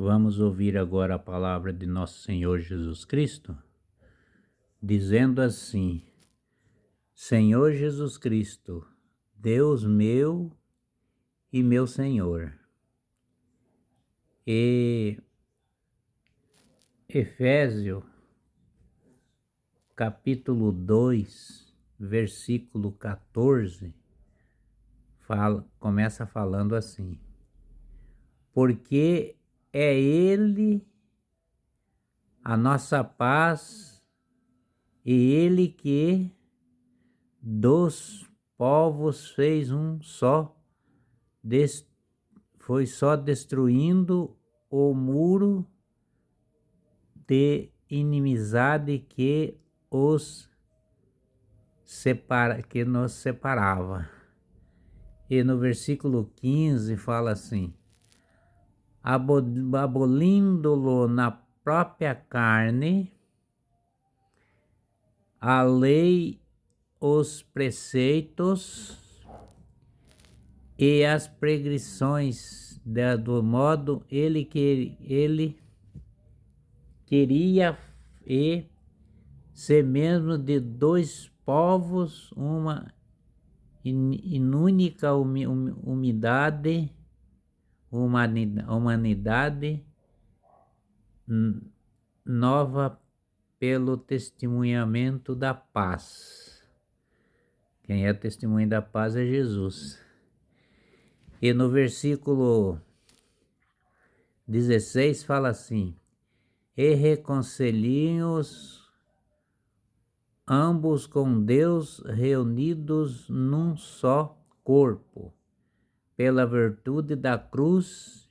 Vamos ouvir agora a palavra de nosso Senhor Jesus Cristo, dizendo assim: Senhor Jesus Cristo, Deus meu e meu Senhor. E Efésios, capítulo 2, versículo 14, começa falando assim: Porque é Ele a nossa paz, e Ele que dos povos fez um só, foi só destruindo o muro de inimizade que nos separava. E no versículo 15 fala assim: abolindo-lo na própria carne, a lei, os preceitos e as prescrições do modo ele queria, e ser mesmo de dois povos uma única humanidade nova pelo testemunhamento da paz. Quem é testemunho da paz é Jesus. E no versículo 16 fala assim: e reconciliem-os ambos com Deus, reunidos num só corpo, pela virtude da cruz,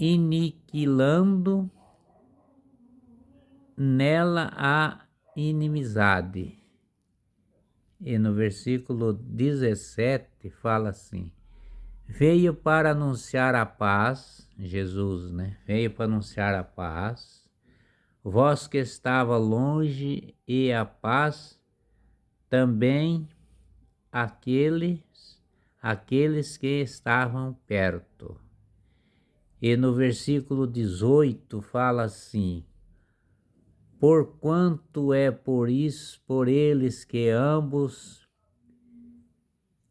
aniquilando nela a inimizade. E no versículo 17 fala assim: veio para anunciar a paz, Jesus, veio para anunciar a paz, vós que estava longe, e a paz também aqueles que estavam perto. E no versículo 18 fala assim: porquanto é por eles que ambos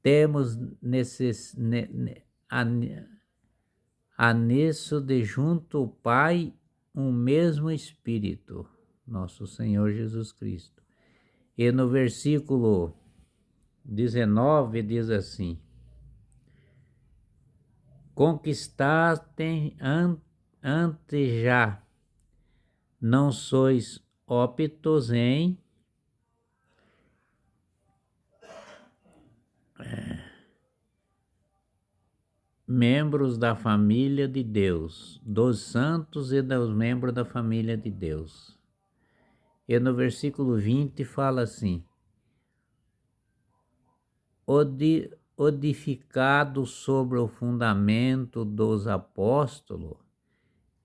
temos nisso de junto o Pai um mesmo Espírito, nosso Senhor Jesus Cristo. E no versículo 19 diz assim: conquistaste antes já, não sois óbitos em membros da família de Deus, dos santos e dos membros da família de Deus. E no versículo 20 fala assim: edificado sobre o fundamento dos apóstolos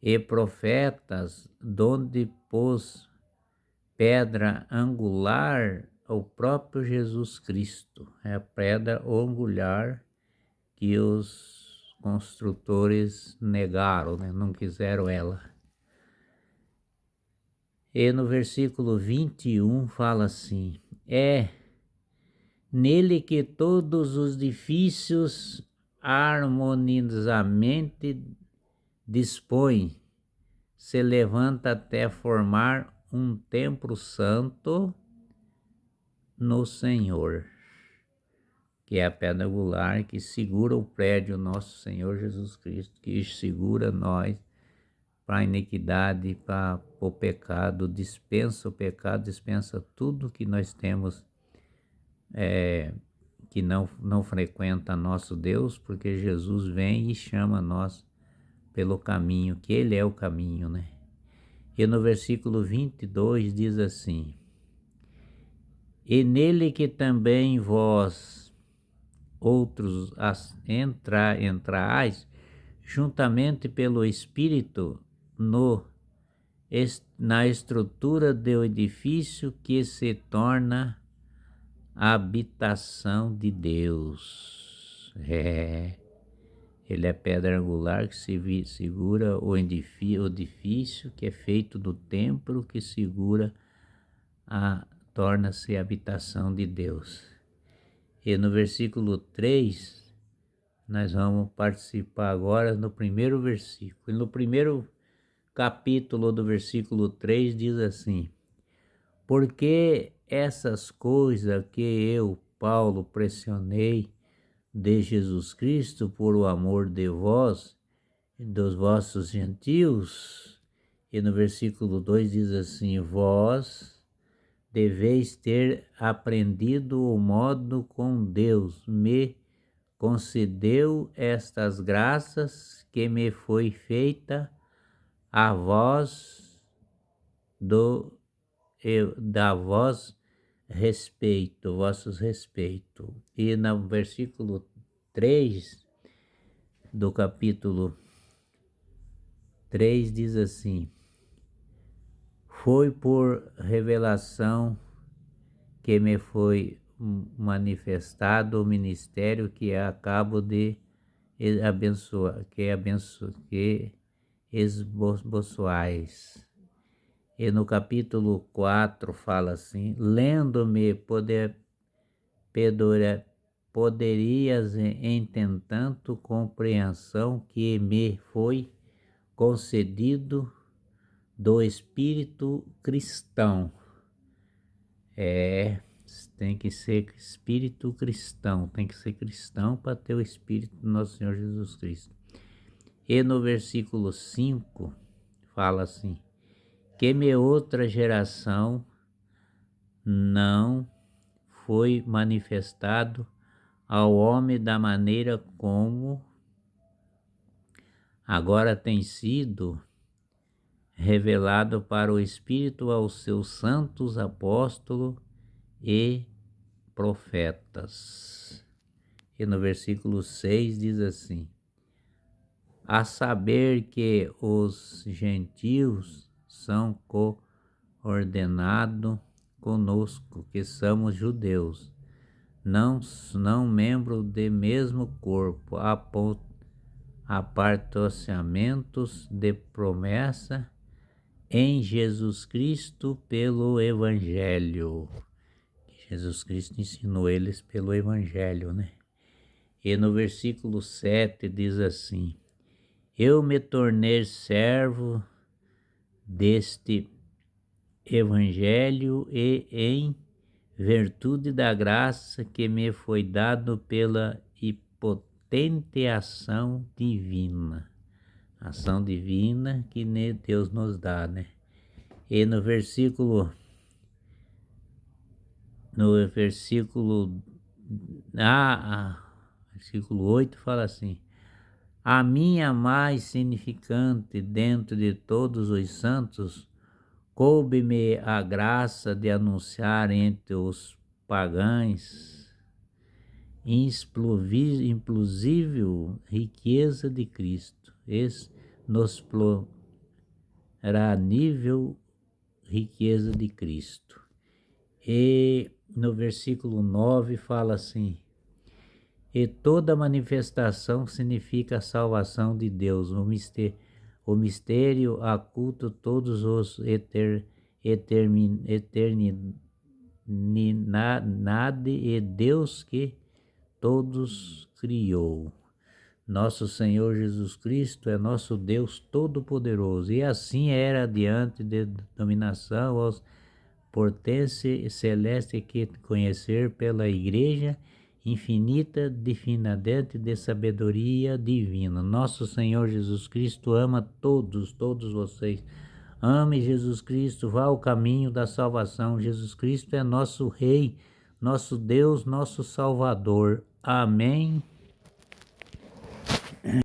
e profetas, donde pôs pedra angular o próprio Jesus Cristo. É a pedra angular que os construtores negaram, não quiseram ela. E no versículo 21 fala assim: é nele que todos os edifícios harmoniosamente dispõem, se levanta até formar um templo santo no Senhor, que é a pedra angular que segura o prédio nosso Senhor Jesus Cristo, que segura nós para a iniquidade, para o pecado, dispensa o pecado, dispensa tudo que nós temos que não frequenta nosso Deus, porque Jesus vem e chama nós pelo caminho, que Ele é o caminho, E no versículo 22 diz assim: e nele que também vós outros entrais, juntamente pelo Espírito, na estrutura do edifício que se torna a habitação de Deus. Ele é pedra angular que segura o edifício que é feito do templo que segura torna-se a habitação de Deus. E no versículo 3, nós vamos participar agora no primeiro versículo. E no primeiro capítulo do versículo 3 diz assim: porque essas coisas que eu, Paulo, pressionei de Jesus Cristo por o amor de vós e dos vossos gentios. E no versículo 2 diz assim: vós deveis ter aprendido o modo com Deus me concedeu estas graças que me foi feita a vós da vós respeito, vossos respeito. E no versículo 3 do capítulo 3 diz assim: foi por revelação que me foi manifestado o ministério que acabo de abençoar, que esboçoais. E no capítulo 4 fala assim: lendo-me poderias, entretanto, compreensão que me foi concedido do espírito cristão. Tem que ser espírito cristão, tem que ser cristão para ter o espírito do nosso Senhor Jesus Cristo. E no versículo 5 fala assim: que me outra geração não foi manifestado ao homem da maneira como agora tem sido revelado para o Espírito aos seus santos apóstolos e profetas. E no versículo 6 diz assim: a saber que os gentios são coordenados conosco, que somos judeus, não membro do mesmo corpo, apartamentos de promessa em Jesus Cristo pelo Evangelho. Jesus Cristo ensinou eles pelo Evangelho, né? E no versículo 7 diz assim: eu me tornei servo deste Evangelho e em virtude da graça que me foi dado pela impotente ação divina que Deus nos dá, né? E no versículo 8 fala assim: a minha mais significante dentro de todos os santos, coube-me a graça de anunciar entre os pagãos implausível riqueza de Cristo, nos nível riqueza de Cristo. E no versículo 9 fala assim: e toda manifestação significa a salvação de Deus, o mistério oculto todos os eternidade e Deus que todos criou. Nosso Senhor Jesus Cristo é nosso Deus Todo-Poderoso, e assim era diante de dominação aos potência celeste que conhecer pela igreja infinita definidade de sabedoria divina. Nosso Senhor Jesus Cristo ama todos vocês. Ame Jesus Cristo, vá ao caminho da salvação. Jesus Cristo é nosso Rei, nosso Deus, nosso Salvador. Amém.